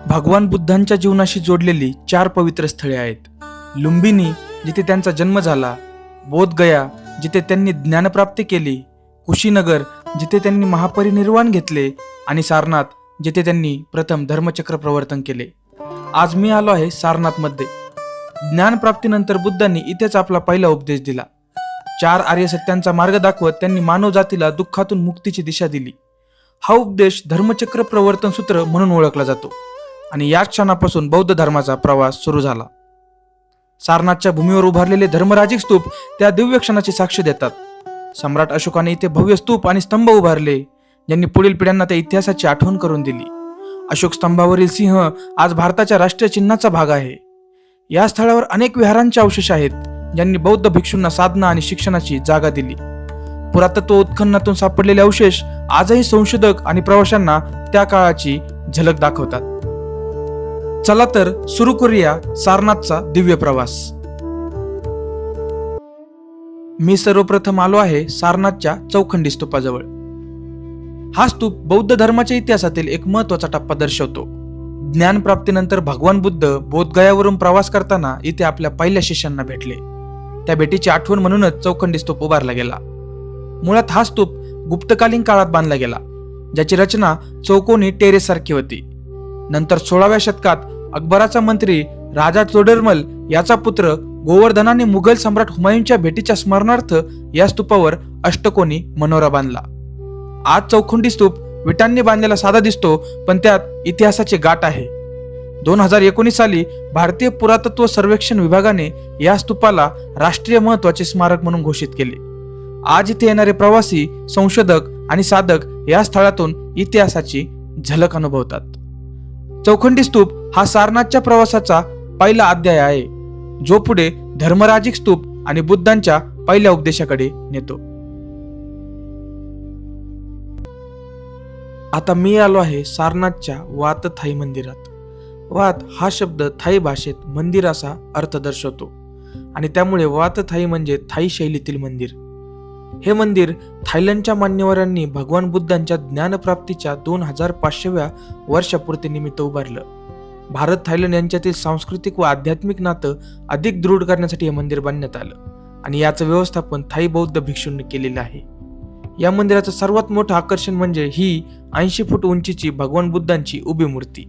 भगवान बुद्धांच्या जीवनाशी जोडलेली 4 पवित्र स्थळे आहेत. लुंबिनी जिथे त्यांचा जन्म झाला, बोधगया जिथे त्यांनी ज्ञानप्राप्ती केली, कुशीनगर जिथे त्यांनी महापरिनिर्वाण घेतले आणि सारनाथ जिथे त्यांनी प्रथम धर्मचक्र प्रवर्तन केले. आज मी आलो आहे सारनाथमध्ये. ज्ञानप्राप्तीनंतर बुद्धांनी इथेच आपला पहिला उपदेश दिला. 4 आर्य सत्यांचा मार्ग दाखवत त्यांनी मानव जातीला दुःखातून मुक्तीची दिशा दिली. हा उपदेश धर्मचक्र प्रवर्तन सूत्र म्हणून ओळखला जातो आणि याच क्षणापासून बौद्ध धर्माचा प्रवास सुरू झाला. सारनाथच्या भूमीवर उभारलेले धर्मराजिक स्तूप त्या दिव्य क्षणाची साक्ष देतात. सम्राट अशोकाने इथे भव्य स्तूप आणि स्तंभ उभारले, ज्यांनी पुढील पिढ्यांना त्या इतिहासाची आठवण करून दिली. अशोक स्तंभावरील सिंह आज भारताच्या राष्ट्रीय चिन्हाचा भाग आहे. या स्थळावर अनेक विहारांचे अवशेष आहेत, ज्यांनी बौद्ध भिक्षूंना साधना आणि शिक्षणाची जागा दिली. पुरातत्व उत्खननातून सापडलेले अवशेष आजही संशोधक आणि प्रवाशांना त्या काळाची झलक दाखवतात. चला तर सुरू करूया सारनाथचा दिव्य प्रवास. मी सर्वप्रथम आलो आहे सारनाथच्या चौखंडी स्तूपाजवळ. हा स्तूप बौद्ध धर्माच्या इतिहासातील एक महत्वाचा टप्पा दर्शवतो. ज्ञानप्राप्तीनंतर भगवान बुद्ध बोधगयावरून प्रवास करताना इथे आपल्या पहिल्या शिष्यांना भेटले. त्या भेटीची आठवण म्हणूनच चौखंडी स्तूप उभारला गेला. मुळात हा स्तूप गुप्तकालीन काळात बांधला गेला, ज्याची रचना चौकोनी टेरेस सारखी होती. नंतर 16व्या शतकात अकबराचा मंत्री राजा तोडरमल याचा पुत्र गोवर्धनाने मुघल सम्राट हुमायूनच्या भेटीच्या स्मरणार्थ या स्तूपावर अष्टकोनी मनोरा बांधला. आज चौखंडी स्तूप विटांनी बांधलेला साधा दिसतो, पण त्यात इतिहासाचे गाठ आहे. 2019 साली भारतीय पुरातत्व सर्वेक्षण विभागाने या स्तूपाला राष्ट्रीय महत्वाचे स्मारक म्हणून घोषित केले. आज इथे येणारे प्रवासी, संशोधक आणि साधक या स्थळातून इतिहासाची झलक अनुभवतात. चौखंडी स्तूप हा सारनाथच्या प्रवासाचा पहिला अध्याय आहे, जो पुढे धर्मराजिक स्तूप आणि बुद्धांच्या पहिल्या उपदेशाकडे नेतो. आता मी आलो आहे सारनाथच्या वात थाई मंदिरात. वात हा शब्द थाई भाषेत मंदिर असा अर्थ दर्शवतो आणि त्यामुळे वात थाई म्हणजे थाई शैलीतील मंदिर. हे मंदिर थायलंडच्या मान्यवरांनी भगवान बुद्धांच्या ज्ञानप्राप्तीच्या 2500व्या वर्षपूर्तीनिमित्त उभारलं. भारत थायलंड यांच्यातील सांस्कृतिक व आध्यात्मिक नातं अधिक दृढ करण्यासाठी हे मंदिर बांधण्यात आलं आणि याचं व्यवस्थापन थाई बौद्ध भिक्षूंनी केलेलं आहे. या मंदिराचं सर्वात मोठं आकर्षण म्हणजे ही 80 फूट उंचीची भगवान बुद्धांची उभी मूर्ती.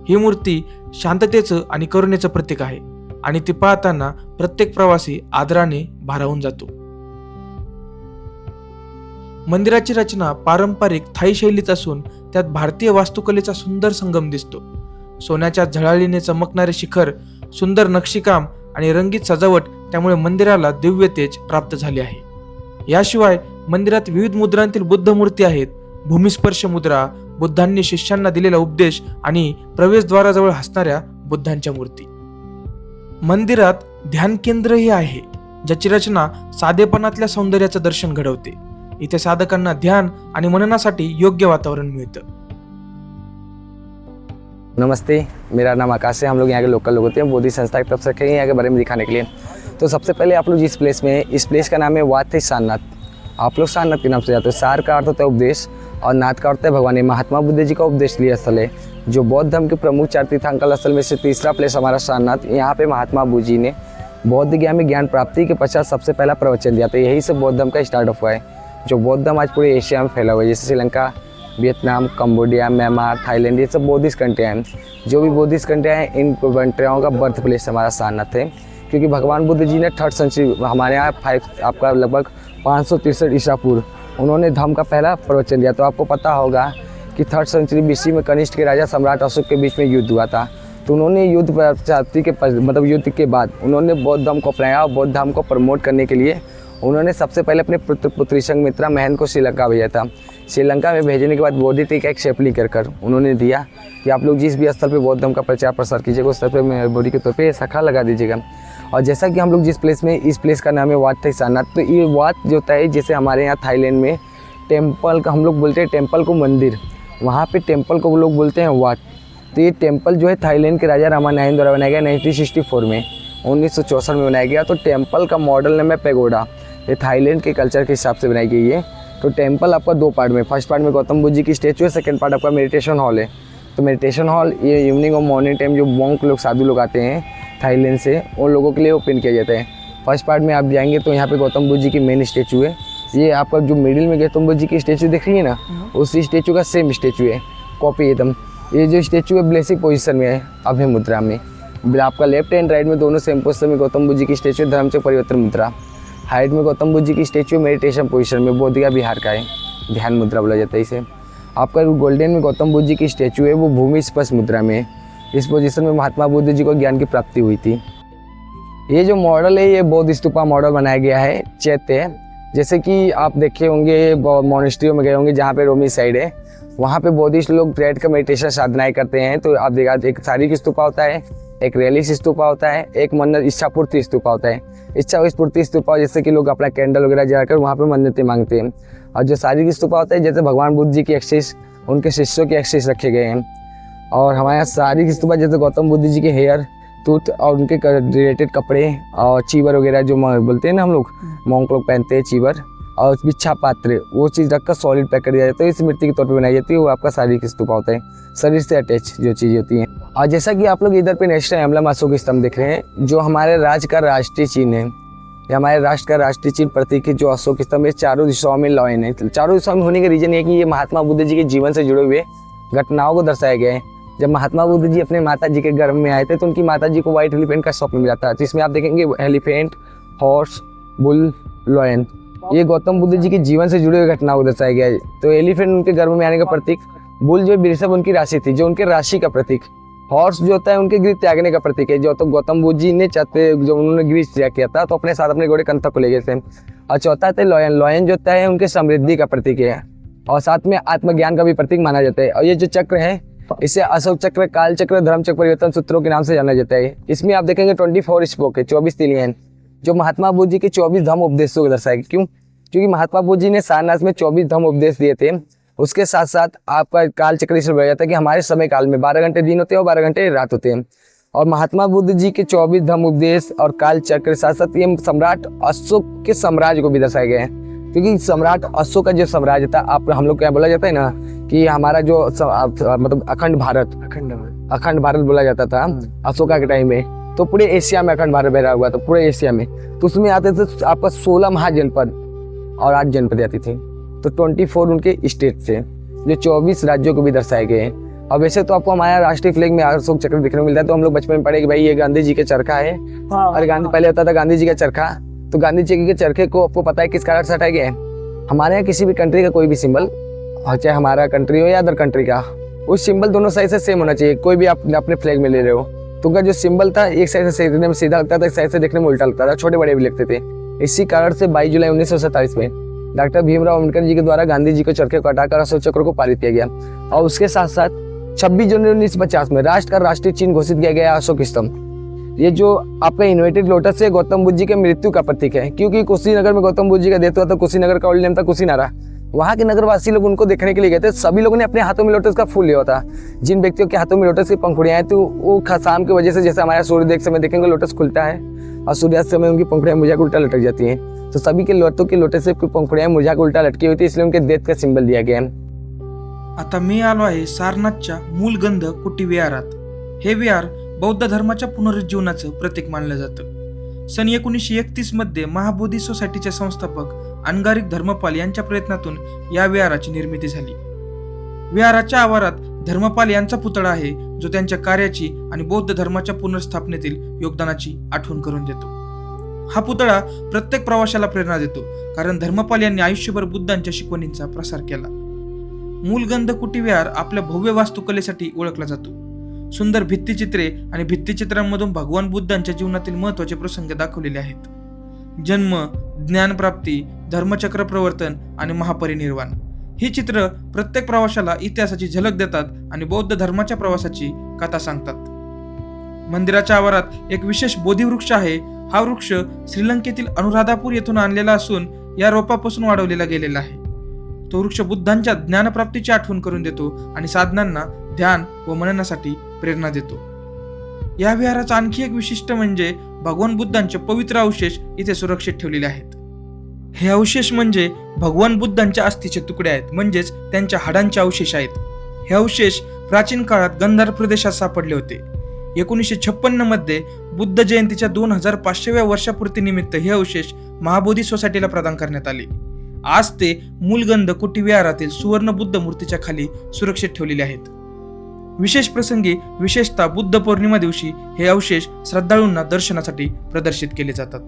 ही मूर्ती शांततेचं आणि करुणेचं प्रतीक आहे आणि ती पाहताना प्रत्येक प्रवासी आदराने भारावून जातो. मंदिराची रचना पारंपरिक थाई शैलीत असून त्यात भारतीय वास्तुकलेचा सुंदर संगम दिसतो. सोन्याच्या झळाळीने चमकणारे शिखर, सुंदर नक्षीकाम आणि रंगीत सजावट त्यामुळे मंदिराला दिव्य तेज प्राप्त झाले आहे. याशिवाय मंदिरात विविध मुद्रांतील बुद्ध मूर्ती आहेत. भूमिस्पर्श मुद्रा, बुद्धांनी शिष्यांना दिलेला उपदेश आणि प्रवेशद्वाराजवळ हसणाऱ्या बुद्धांच्या मूर्ती. मंदिरात ध्यान केंद्रही आहे, ज्याची रचना साधेपणातल्या सौंदर्याचं दर्शन घडवते. इथे साधकांना ध्यान आणि मननासाठी योग्य वातावरण मिळतं. नमस्ते, मेरा नाम आकाश है. हम लोग यहाँ के लोकल लोग होते हैं. बोधि संस्था की तरफ से रखे हैं यहाँ के बारे में दिखाने के लिए. तो सबसे पहले आप लोग जिस प्लेस में है, इस प्लेस का नाम है वात थाई सारनाथ. आप लोग सारनाथ के नाम से जाते हो. सार का अर्थ होता है उपदेश और नाथ का अर्थ है भगवान. महात्मा बुद्ध जी का उपदेश लिया स्थल है, जो बौद्ध धर्म के प्रमुख 4 तीर्थंकर स्थल में से तीसरा प्लेस हमारा सारनाथ. यहाँ पे महात्मा बुद्ध जी ने बौद्ध ज्ञान में ज्ञान प्राप्ति के पश्चात सबसे पहला प्रवचन दिया था. यही से बौद्ध धर्म का स्टार्ट ऑफ हुआ है, जो बौद्ध धर्म आज पूरे एशिया में फैला हुआ है. जैसे Sri Lanka, Vietnam, Cambodia, Myanmar, Thailand, ये सब बौद्धिस्ट कंट्रियाँ हैं. जो भी बौद्धिस्ट कंट्रियाँ हैं, इन कंट्रियों का बर्थ प्लेस हमारा सारनाथ है. क्योंकि भगवान बुद्ध जी ने 3rd सेंचुरी, हमारे यहाँ आपका लगभग 563 ईसा पूर्व उन्होंने धर्म का पहला प्रवचन दिया. तो आपको पता होगा कि 3rd सेंचुरी BC में कनिष्ठ के राजा सम्राट अशोक के बीच में युद्ध हुआ था. तो उन्होंने युद्ध प्राप्ति के युद्ध के बाद उन्होंने बौद्ध धर्म को अपनाया और बौद्ध धर्म को प्रमोट करने के लिए उन्होंने सबसे पहले अपने पुत्री संघमित्रा महंत को श्रीलंका भेजा था. श्रीलंका में भेजने के बाद बोधि ट्री का एक शेपलिंग कर उन्होंने दिया कि आप लोग जिस भी स्थल पे बौद्ध धर्म का प्रचार प्रसार कीजिएगा, उस स्थल पे बोधि के तौर पे शाखा लगा दीजिएगा. और जैसा कि हम लोग जिस प्लेस में, इस प्लेस का नाम है वात थाई सारनाथ. तो ये वात जो होता है, जैसे हमारे यहाँ थाईलैंड में टेम्पल का हम लोग बोलते हैं, टेम्पल को मंदिर, वहाँ पे टेम्पल को वो लोग बोलते हैं वाट. तो ये टेम्पल जो है थाईलैंड के राजा रामानायन द्वारा बनाया गया 1964 में, 1964 में बनाया गया. तो टेम्पल का मॉडल नाम है पेगोडा. ये थाईलैंड के कल्चर के हिसाब से बनाई गई है. तो टेम्पल आपका 2 पार्ट में, फर्स्ट पार्ट में गौतम बुद्ध जी की स्टैचू है, सेकंड पार्ट आपका मेडिटेशन हॉल है. तो मेडिटेशन हॉल ये इवनिंग और मॉर्निंग टाइम जो मॉन्क लोग साधु लोग आते हैं थाईलैंड से, उन लोगों के लिए ओपन किया जाता है। फर्स्ट पार्ट में आप जाएंगे तो यहाँ पे गौतम बुद्ध जी की मेन स्टेचू है। ये आपका जो मिडिल में गौतम बुद्ध जी की स्टेचू दिख रही है ना, उसी स्टेचू का सेम स्टेचू है, कॉपी एकदम। ये जो स्टेचू है ब्लेसिंग पोजीशन में है, अभय मुद्रा में। आपका लेफ्ट एंड राइट में दोनों सेम पोजीशन में गौतम बुद्ध जी की स्टेचू है, धर्मचक्र परिवर्तन मुद्रा। हाइट में गौतम बुद्ध जी की स्टेचू मेडिटेशन पोजीशन में, बोधिका विहार का है, ध्यान मुद्रा बोला जाता है इसे। आपका गोल्डन में गौतम बुद्ध जी की स्टेचू है, वो भूमि स्पर्श मुद्रा में। इस पोजीशन में महात्मा बुद्ध जी को ज्ञान की प्राप्ति हुई थी। ये जो मॉडल है ये बौद्ध स्तूपा मॉडल बनाया गया है, चैत्य। जैसे कि आप देखे होंगे मोनेस्ट्रियों में गए होंगे जहाँ पे रोमी साइड है, वहाँ पे बौद्धिस्ट लोग बैठ कर मेडिटेशन साधनाएं करते हैं। तो आप देखा, एक शारीरिक स्तूपा होता है, एक रियलिस्ट स्तूपा होता है, एक मन्नत इच्छा पूर्ति स्तूपा होता है। इच्छा पूर्ति स्तूपा जैसे कि लोग अपना कैंडल वगैरह जलाकर वहाँ पे मन्नतें मांगते हैं। और जो शारीरिक स्तूपा होता है, जैसे भगवान बुद्ध जी की एक्सेस, उनके शिष्यों की एक्सेस रखे गए हैं। और हमारे यहाँ शारीरिक स्तूपा जैसे गौतम बुद्ध जी के हेयर, टूथ और उनके रिलेटेड कपड़े और चीवर वगैरह जो बोलते हैं ना हम लोग, मॉन्क लोग पहनते हैं चीवर, और बिच्छा पात्र, वो चीज़ रखकर सॉलिड पैक कर दिया जाता है। इस मिट्टी के तौर पे बनाई जाती है, वो आपका शारीरिक स्तूपा होता है, शरीर से अटैच जो चीज़ होती है। और जैसा कि आप लोग इधर पे नेशनल एम्बलम अशोक स्तंभ देख रहे हैं, जो हमारे राज्य का राष्ट्रीय चिन्ह है, ये हमारे राष्ट्र का राष्ट्रीय चिन्ह प्रतीक है जो अशोक स्तंभ है। चारों दिशाओं में लॉयन है। चारों दिशाओं में होने का रीजन ये है कि ये महात्मा बुद्ध जी के जीवन से जुड़े हुए घटनाओं को दर्शाया गया है। जब महात्मा बुद्ध जी अपने माता जी के गर्भ में आए थे तो उनकी माता जी को व्हाइट एलिफेंट का स्वप्न मिला था, जिसमें आप देखेंगे एलिफेंट, हॉर्स, बुल, लॉयन, ये गौतम बुद्ध जी के जीवन से जुड़े हुए घटनाओं को दर्शाया गया है। तो एलिफेंट उनके गर्भ में आने का प्रतीक, बुल जो वृषभ उनकी राशि थी, जो उनके राशि का प्रतीक, हॉर्स जो होता है उनके गृह त्यागने का प्रतीक है। जो तो गौतम बुद्ध जी ने चाहते जब उन्होंने गृह त्याग किया था तो अपने साथ अपने घोड़े कंथक को ले गए थे। और चौथा था लॉयन। लॉयन जो होता है उनके समृद्धि का प्रतीक है और साथ में आत्मज्ञान का भी प्रतीक माना जाता है। और ये जो चक्र है इसे अशोक चक्र, काल चक्र, धर्म चक्र परिवर्तन सूत्रों के नाम से जाना जाता है। इसमें आप देखेंगे 24 स्पोक है, 24 तिलियन, जो महात्मा बुद्ध जी के 24 धम्म उपदेशों को दर्शाएगी। क्यों? क्योंकि महात्मा बुद्ध जी ने सारनाथ में 24 धम्म उपदेश दिए थे। उसके साथ साथ आपका काल चक्र इसलिए बोला जाता है कि हमारे समय काल में 12 घंटे दिन होते हैं और 12 घंटे रात होते हैं। और महात्मा बुद्ध जी के 24 धम्म उपदेश और काल चक्र साथ साथ ये सम्राट अशोक के साम्राज्य को भी दर्शाए गए हैं। क्योंकि सम्राट अशोक का जो साम्राज्य था, आप हम लोग क्या बोला जाता है ना कि हमारा जो मतलब अखंड भारत बोला जाता था अशोका के टाइम में, तो पूरे एशिया में अखंड भारत बहरा हुआ था, पूरे एशिया में। तो उसमें आते थे आपका 16 महाजनपद और 8 जनपद आती थी। तो 24 उनके स्टेट थे, जो 24 राज्यों को भी दर्शाए गए हैं। और वैसे तो आपको हमारा राष्ट्रीय फ्लैग में अशोक चक्र दिखने को मिलता है। तो हम लोग बचपन में पढ़े कि भाई ये गांधी जी के चरखा है। और गांधी पहले होता था गांधी जी का चरखा, तो गांधी जी के चरखे को आपको पता है किस कारण से हटाया गया है? हमारे यहाँ किसी भी कंट्री का कोई भी सिंबल, चाहे हमारा कंट्री हो या अदर कंट्री का, उस सिंबल दोनों साइड से सेम होना चाहिए। कोई भी आप अपने फ्लैग में ले रहे हो तो उनका जो सिंबल था एक साइड से देखने में सीधा लगता था, एक साइड से देखने में उल्टा लगता था, छोटे बड़े भी लगते थे। इसी कारण से 22 जुलाई 1947 में डॉक्टर भीमराव अम्बेडकर जी के द्वारा गांधी जी के चरखे को हटाकर अशोक चक्र को पारित किया गया। और उसके साथ साथ 26 जनवरी 1950 में राष्ट्र का राष्ट्रीय चिन्ह घोषित किया गया अशोक स्तंभ। ये जो आपका इन्वर्टेड लोटस है गौतम बुद्ध जी के मृत्यु का प्रतीक है। क्योंकि कुशीनगर में गौतम बुद्ध जी का डेथ हुआ था, कुशीनगर का ओल्ड नेम था कुशीनारा। वहाँ के नगरवासी लोग उनको देखने के लिए गए थे। सभी लोगों ने अपने हाथों में लोटस का फूल लिया था। जिन व्यक्तियों के हाथों में लोटस की पंखुड़ियां हैं तो वो शाम की वजह से, जैसे हमारा सूर्योदय समय देखेंगे लोटस खुलता है और सूर्यास्त समय उनकी पंखुड़ियां मुरझा के उल्टा लटक जाती हैं। तो सभी के लोटों की लोटस से पंखुड़ियां मुरझा के उल्टा लटकी हुई थी, इसलिए उनके डेथ का सिंबल दिया गया। आता मी आलो आहे सारनाथच्या मूलगंध कुटी विहारात। हे विहार बौद्ध धर्माच्या पुनरुज्जीवनाचं प्रतीक मानलं जातं। सन 1931 मध्ये महाबोधी सोसायटीचे संस्थापक अंगारिक धर्मपाल यांच्या प्रयत्नातून या विहाराची निर्मिती झाली। विहाराच्या आवारात धर्मपाल यांचा पुतळा आहे, जो त्यांच्या कार्याची आणि बौद्ध धर्माच्या पुनर्स्थापनेतील योगदानाची आठवण करून देतो। हा पुतळा प्रत्येक प्रवाशाला प्रेरणा देतो, कारण धर्मपाल यांनी आयुष्यभर बुद्धांच्या शिकवणींचा प्रसार केला। मूलगंध कुटी विहार आपल्या भव्य वास्तुकलेसाठी ओळखला जातो। सुंदर भित्तिचित्रे आणि भित्तिचित्रांमधून भगवान बुद्धांच्या जीवनातील महत्त्वाचे प्रसंग दाखवलेले आहेत। जन्म, ज्ञानप्राप्ती, धर्मचक्र प्रवर्तन आणि महापरिनिर्वाण ही चित्र प्रत्येक प्रवाशाला इतिहासाची झलक देतात आणि बौद्ध धर्माच्या प्रवासाची कथा सांगतात। मंदिराच्या आवारात एक विशेष बोधिवृक्ष आहे। हा वृक्ष श्रीलंकेतील अनुराधापूर येथून आणलेला असून या रोपापासून वाढवलेला गेलेला आहे। तो वृक्ष बुद्धांच्या ज्ञानप्राप्तीची आठवण करून देतो आणि साधनांना ध्यान व मननासाठी प्रेरणा देतो। या विहाराचं आणखी एक विशिष्ट म्हणजे भगवान बुद्धांचे पवित्र अवशेष इथे सुरक्षित ठेवलेले आहेत। हे अवशेष म्हणजे भगवान बुद्धांच्या अस्थीचे तुकडे आहेत, म्हणजेच त्यांच्या हाडांचे अवशेष आहेत। हे अवशेष प्राचीन काळात गंधार प्रदेशात सापडले होते. 1956 मध्ये बुद्ध जयंतीच्या 2500व्या वर्षापूर्तीनिमित्त हे अवशेष महाबोधी सोसायटीला प्रदान करण्यात आले. आज ते मूलगंध कुटी विहारातील सुवर्ण बुद्ध मूर्तीच्या खाली सुरक्षित ठेवलेले आहेत. विशेष प्रसंगी, विशेषतः बुद्ध पौर्णिमा दिवशी हे अवशेष श्रद्धाळूंना दर्शनासाठी प्रदर्शित केले जातात.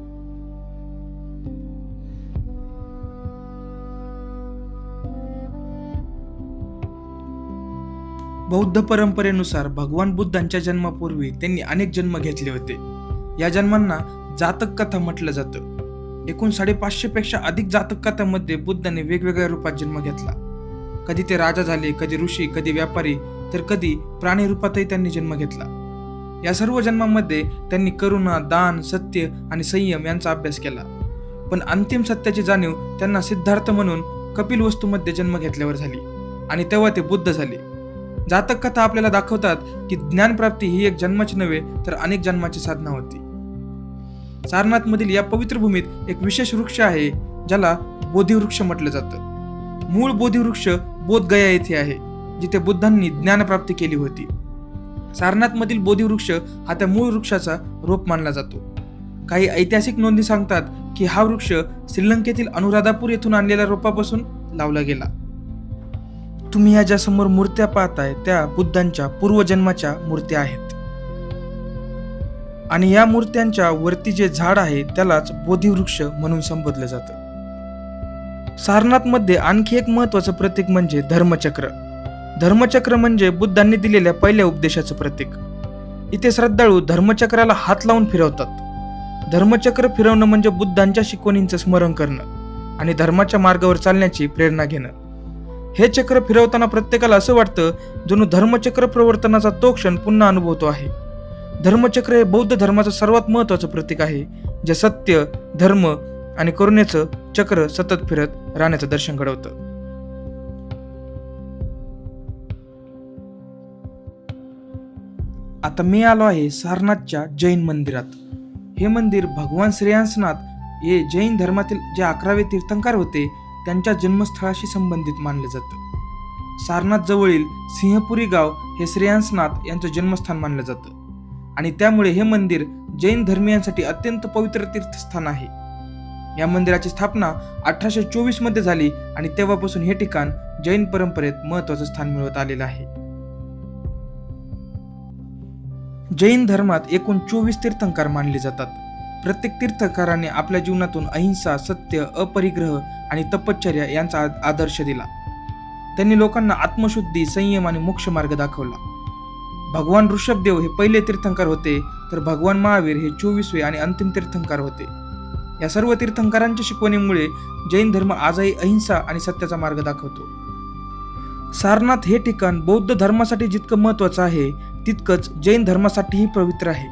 बौद्ध परंपरेनुसार भगवान बुद्धांच्या जन्मापूर्वी त्यांनी अनेक जन्म घेतले होते. या जन्मांना जातक कथा म्हटलं जातं. एकूण 550 पेक्षा अधिक जातक कथांमध्ये बुद्धाने वेगवेगळ्या रूपात जन्म घेतला. कधी ते राजा झाले, कधी ऋषी, कधी व्यापारी, तर कधी प्राणी रूपातही त्यांनी जन्म घेतला. या सर्व जन्मांमध्ये त्यांनी करुणा, दान, सत्य आणि संयम यांचा अभ्यास केला. पण अंतिम सत्याची जाणीव त्यांना सिद्धार्थ म्हणून कपिलवस्तूमध्ये जन्म घेतल्यावर झाली आणि तेव्हा ते बुद्ध झाले. जातक कथा आपल्याला दाखवतात की ज्ञानप्राप्ती ही एक जन्माची नव्हे तर अनेक जन्माची साधना होती. सारनाथ मधील या पवित्र भूमीत एक विशेष वृक्ष आहे ज्याला बोधिवृक्ष म्हटलं जातं. मूळ बोधिवृक्ष बोधगया येथे आहे, जिथे बुद्धांनी ज्ञानप्राप्ती केली होती. सारनाथ मधील बोधिवृक्ष हा त्या मूळ वृक्षाचा रोप मानला जातो. काही ऐतिहासिक नोंदी सांगतात की हा वृक्ष श्रीलंकेतील अनुराधापूर येथून आणलेल्या रोपापासून लावला गेला. तुम्ही या ज्या समोर मूर्त्या पाहताय त्या बुद्धांच्या पूर्वजन्माच्या मूर्त्या आहेत आणि या मूर्त्यांच्या वरती जे झाड आहे त्यालाच बोधिवृक्ष म्हणून संबोधलं जातं. सारनाथ मध्ये आणखी एक महत्वाचं प्रतीक म्हणजे धर्मचक्र. धर्मचक्र म्हणजे बुद्धांनी दिलेल्या पहिल्या उपदेशाचं प्रतीक. इथे श्रद्धाळू धर्मचक्राला हात लावून फिरवतात. धर्मचक्र फिरवणं म्हणजे बुद्धांच्या शिकवणींचं स्मरण करणं आणि धर्माच्या मार्गावर चालण्याची प्रेरणा घेणं. हे चक्र फिरवताना प्रत्येकाला असं वाटतं जणू धर्मचक्र प्रवर्तनाचा तो क्षण पुन्हा अनुभवतो आहे. धर्मचक्र हे बौद्ध धर्माचं सर्वात महत्वाचं प्रतीक आहे, जे सत्य, धर्म आणि करुणेचं चक्र सतत फिरत राहण्याचं दर्शन घडवतं. आता मी आलो आहे सारनाथच्या जैन मंदिरात. हे मंदिर भगवान श्रेयांसनाथ हे जैन धर्मातील जे 11वे तीर्थंकर होते त्यांच्या जन्मस्थळाशी संबंधित मानले जातं. सारनाथ जवळील सिंहपुरी गाव हे श्रेयांसनाथ यांचं जन्मस्थान मानलं जातं आणि त्यामुळे हे मंदिर जैन धर्मीयांसाठी अत्यंत पवित्र तीर्थस्थान आहे. या मंदिराची स्थापना 1824 मध्ये झाली आणि तेव्हापासून हे ठिकाण जैन परंपरेत महत्वाचं स्थान मिळवत आलेलं आहे. जैन धर्मात एकूण 24 तीर्थंकर मानले जातात. प्रत्येक तीर्थंकराने आपल्या जीवनातून अहिंसा, सत्य, अपरिग्रह आणि तपश्चर्या यांचा आदर्श दिला. त्यांनी लोकांना आत्मशुद्धी, संयम आणि मोक्ष मार्ग दाखवला. भगवान ऋषभदेव हे पहिले तीर्थंकर होते, तर भगवान महावीर हे 24वे आणि अंतिम तीर्थंकर होते. या सर्व तीर्थंकरांच्या शिकवणीमुळे जैन धर्म आजही अहिंसा आणि सत्याचा मार्ग दाखवतो. सारनाथ हे ठिकाण बौद्ध धर्मासाठी जितकं महत्वाचं आहे तितकंच जैन धर्मासाठीही पवित्र आहे.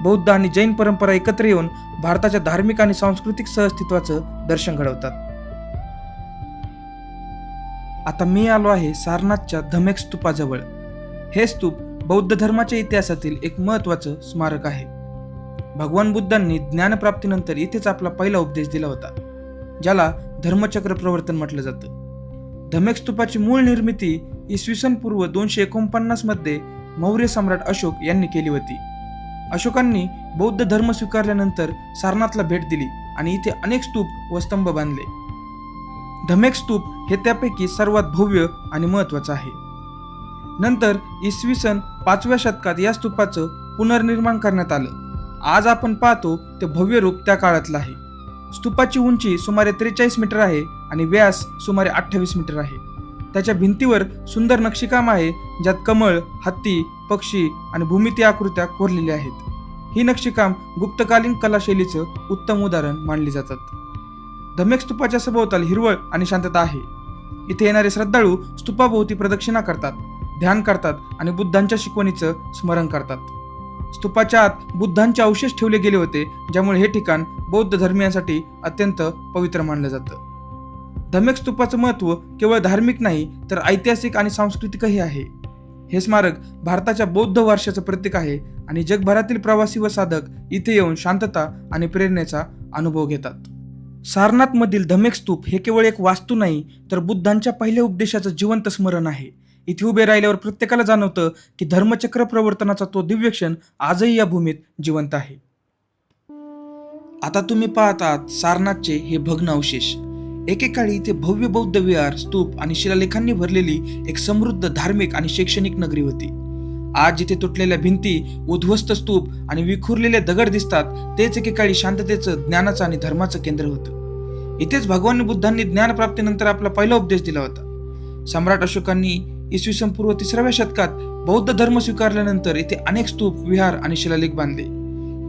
बौद्ध आणि जैन परंपरा एकत्र येऊन भारताच्या धार्मिक आणि सांस्कृतिक सहअस्तित्वाचं दर्शन घडवतात. आता मी आलो आहे सारनाथच्या धमेक स्तूपाजवळ. हे स्तूप बौद्ध धर्माच्या इतिहासातील एक महत्वाचं स्मारक आहे. भगवान बुद्धांनी ज्ञानप्राप्तीनंतर इथेच आपला पहिला उपदेश दिला होता, ज्याला धर्मचक्र प्रवर्तन म्हटलं जातं. धमेक स्तूपाची मूळ निर्मिती इसवी पूर्व 249 मध्ये मौर्य सम्राट अशोक यांनी केली होती. अशोकांनी बौद्ध धर्म स्वीकारल्यानंतर सारनाथला भेट दिली आणि इथे अनेक स्तूप व स्तंभ बांधले. धमेक स्तूप हे त्यापैकी सर्वात भव्य आणि महत्वाचं आहे. नंतर इसवी सन 5व्या शतकात या स्तूपाचं पुनर्निर्माण करण्यात आलं. आज आपण पाहतो ते भव्य रूप त्या काळातलं आहे. स्तूपाची उंची सुमारे 43 मीटर आहे आणि व्यास सुमारे 28 मीटर आहे. त्याच्या भिंतीवर सुंदर नक्षीकाम आहे, ज्यात कमळ, हत्ती, पक्षी आणि भूमिती आकृत्या कोरलेल्या आहेत. ही नक्षीकाम गुप्तकालीन कलाशैलीचं उत्तम उदाहरण मानली जातात. धमेक स्तूपाच्या सभोवताल हिरवळ आणि शांतता आहे. इथे येणारे श्रद्धाळू स्तूपाभोवती प्रदक्षिणा करतात, ध्यान करतात आणि बुद्धांच्या शिकवणीचं स्मरण करतात. स्तूपाच्या आत बुद्धांचे अवशेष ठेवले गेले होते, ज्यामुळे हे ठिकाण बौद्ध धर्मीयांसाठी अत्यंत पवित्र मानलं जातं. धमेक स्तूपाचं महत्त्व केवळ धार्मिक नाही तर ऐतिहासिक आणि सांस्कृतिकही आहे. हे स्मारक भारताच्या बौद्ध वारशाचं प्रतीक आहे आणि जगभरातील प्रवासी व साधक इथे येऊन शांतता आणि प्रेरणेचा अनुभव घेतात. सारनाथमधील धमेक स्तूप हे केवळ एक वास्तू नाही तर बुद्धांच्या पहिल्या उपदेशाचं जिवंत स्मरण आहे. इथे उभे राहिल्यावर प्रत्येकाला जाणवतं की धर्मचक्र प्रवर्तनाचा तो दिव्य क्षण आजही या भूमीत जिवंत आहे. आता तुम्ही पाहत आहात सारनाथचे हे भग्न अवशेष. एकेकाळी इथे भव्य बौद्ध विहार, स्तूप आणि शिलालेखांनी भरलेली एक समृद्ध धार्मिक आणि शैक्षणिक नगरी होती. आज जिथे तुटलेल्या भिंती, उद्ध्वस्त स्तूप आणि विखुरलेले दगड दिसतात, तेच एकेकाळी शांततेचं, ज्ञानाचं आणि धर्माचं केंद्र होतं. इथेच भगवान बुद्धांनी ज्ञानप्राप्तीनंतर आपला पहिला उपदेश दिला होता. सम्राट अशोकांनी इसवी सन पूर्व 3व्या शतकात बौद्ध धर्म स्वीकारल्यानंतर इथे अनेक स्तूप, विहार आणि शिलालेख बांधले.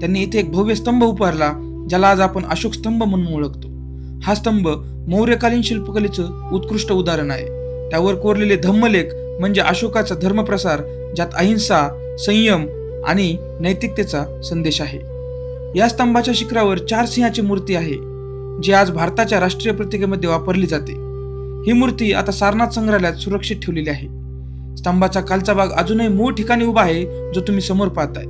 त्यांनी इथे एक भव्य स्तंभ उभारला, ज्याला आज आपण अशोक स्तंभ म्हणून ओळखतो. हा स्तंभ मौर्यकालीन शिल्पकलेचं उत्कृष्ट उदाहरण आहे. त्यावर कोरलेले धम्मलेख म्हणजे अशोकाचा धर्मप्रसार, ज्यात अहिंसा, संयम आणि नैतिकतेचा संदेश आहे. या स्तंभाच्या शिखरावर 4 सिंहाची मूर्ती आहे, जी आज भारताच्या राष्ट्रीय प्रतीकेमध्ये वापरली जाते. ही मूर्ती आता सारनाथ संग्रहालयात सुरक्षित ठेवलेली आहे. स्तंभाचा खालचा भाग अजूनही मूळ ठिकाणी उभा आहे, जो तुम्ही समोर पाहताय,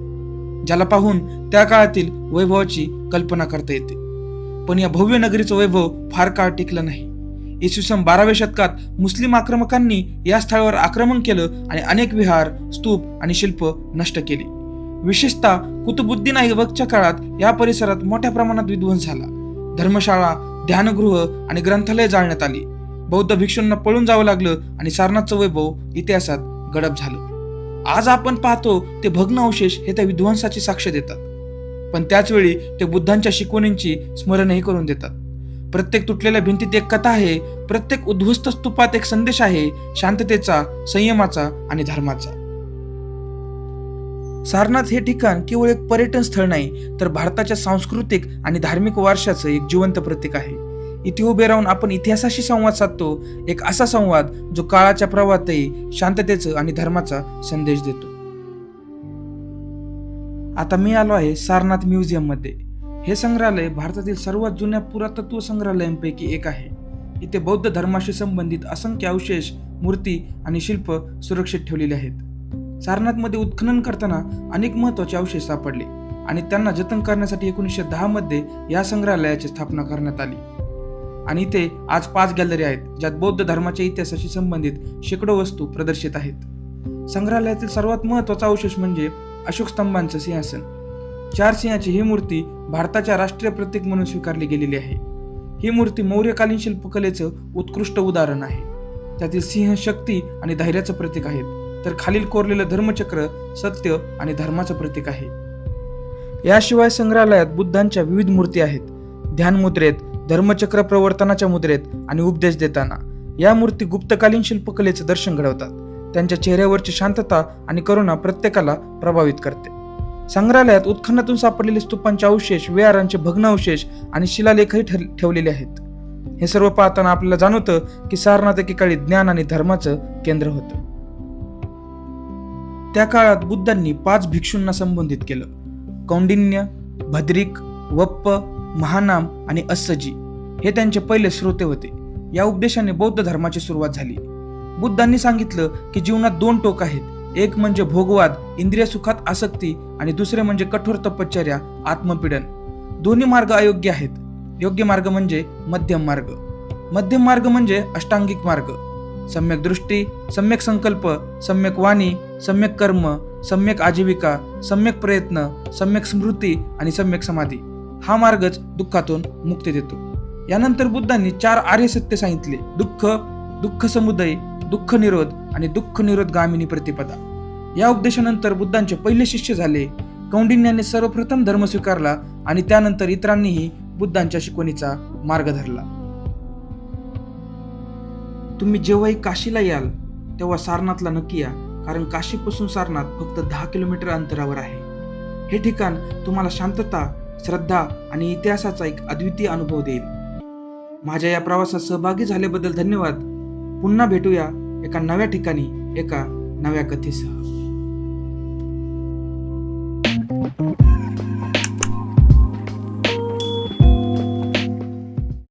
ज्याला पाहून त्या काळातील वैभवाची कल्पना करता येते. पण या भव्य नगरीचं वैभव फार काळ टिकलं नाही. इसवी सन 12व्या शतकात मुस्लिम आक्रमकांनी या स्थळावर आक्रमण केलं आणि अनेक विहार, स्तूप आणि शिल्प नष्ट केली. विशेषतः कुतुबुद्दीन ऐबकच्या काळात या परिसरात मोठ्या प्रमाणात विध्वंस झाला. धर्मशाळा, ध्यानगृह आणि ग्रंथालय जाळण्यात आली. बौद्ध भिक्षूंना पळून जावं लागलं आणि सारनाथचं वैभव इतिहासात गडप झालं. आज आपण पाहतो ते भग्न अवशेष हे त्या विध्वंसाची साक्ष देतात, पण त्याच वेळी ते बुद्धांच्या शिकवणींची स्मरणही करून देतात. प्रत्येक तुटलेल्या भिंतीत एक कथा आहे, प्रत्येक उद्ध्वस्त स्तूपात एक संदेश आहे, शांततेचा, संयमाचा आणि धर्माचा. सारनाथ हे ठिकाण केवळ एक पर्यटन स्थळ नाही, तर भारताच्या सांस्कृतिक आणि धार्मिक वारशाचं एक जिवंत प्रतीक आहे. इथे उभे राहून आपण इतिहासाशी संवाद साधतो, एक असा संवाद जो काळाच्या प्रवाहातही शांततेचं आणि धर्माचा संदेश देतो. आता मी आलो आहे सारनाथ म्युझियम मध्ये. हे संग्रहालय भारतातील सर्वात जुन्या पुरातत्व संग्रहालयांपैकी एक आहे. इथे बौद्ध धर्माशी संबंधित असंख्य अवशेष, मूर्ती आणि शिल्प सुरक्षित ठेवलेले आहेत. सारनाथमध्ये उत्खनन करताना अनेक महत्त्वाचे अवशेष सापडले आणि त्यांना जतन करण्यासाठी 1910 मध्ये या संग्रहालयाची स्थापना करण्यात आली. आणि इथे आज 5 गॅलरी आहेत, ज्यात बौद्ध धर्माच्या इतिहासाशी संबंधित शेकडो वस्तू प्रदर्शित आहेत. संग्रहालयातील सर्वात महत्त्वाचा अवशेष म्हणजे अशोक स्तंभांचं सिंहासन. 4 सिंहाची ही मूर्ती भारताच्या राष्ट्रीय प्रतीक म्हणून स्वीकारली गेलेली आहे. ही मूर्ती मौर्यकालीन शिल्पकलेचं उत्कृष्ट उदाहरण आहे. त्यातील सिंह शक्ती आणि धैर्याचं प्रतीक आहेत, तर खालील कोरलेलं धर्मचक्र सत्य आणि धर्माचं प्रतीक आहे. याशिवाय संग्रहालयात बुद्धांच्या विविध मूर्ती आहेत. ध्यान मुद्रेत, धर्मचक्र प्रवर्तनाच्या मुद्रेत आणि उपदेश देताना. या मूर्ती गुप्तकालीन शिल्पकलेचं दर्शन घडवतात. त्यांच्या चेहऱ्यावरची शांतता आणि करुणा प्रत्येकाला प्रभावित करते. संग्रहालयात उत्खननातून सापडलेले स्तूपांचे अवशेष, विहारांचे भग्न अवशेष आणि शिलालेखही ठेवलेले आहेत. हे सर्व पाहताना आपल्याला जाणवतं की सारनाथ एकेकाळी ज्ञान आणि धर्माचं केंद्र होतं. त्या काळात बुद्धांनी 5 भिक्षूंना संबोधित केलं: कौंडिन्य, भद्रिक, वप्प, महानाम आणि अस्सजी. हे त्यांचे पहिले श्रोते होते. या उपदेशाने बौद्ध धर्माची सुरुवात झाली. बुद्धांनी सांगितलं की जीवनात 2 टोक आहेत. एक म्हणजे भोगवाद, इंद्रिय सुखात आसक्ती, आणि दुसरे म्हणजे कठोर तपश्चर्या, आत्मपीडन. दोन्ही मार्ग अयोग्य आहेत. योग्य मार्ग म्हणजे मध्यम मार्ग. मध्यम मार्ग म्हणजे अष्टांगिक मार्ग. सम्यक दृष्टी, सम्यक संकल्प, सम्यक वाणी, सम्यक कर्म, सम्यक आजीविका, सम्यक प्रयत्न, सम्यक स्मृती आणि सम्यक समाधी. हा मार्गच दुःखातून मुक्ती देतो. यानंतर बुद्धांनी 4 आर्य सत्य सांगितले: दुःख, दुःख समुदय, दुःख निरोध आणि दुःख निरोध गामिनी प्रतिपदा. या उपदेशानंतर बुद्धांचे पहिले शिष्य झाले. कौंडिन्याने सर्वप्रथम धर्म स्वीकारला आणि त्यानंतर इतरांनीही बुद्धांच्या शिकवणीचा मार्ग धरला. तुम्ही जेव्हाही काशीला याल तेव्हा सारनाथला नक्की या, कारण काशीपासून सारनाथ फक्त 10 किलोमीटर अंतरावर आहे. हे ठिकाण तुम्हाला शांतता, श्रद्धा आणि इतिहासाचा एक अद्वितीय अनुभव देईल. माझ्या या प्रवासात सहभागी झाल्याबद्दल धन्यवाद. पुन्हा भेटूया एका नव्या ठिकाणी, एका नव्या कथेसह.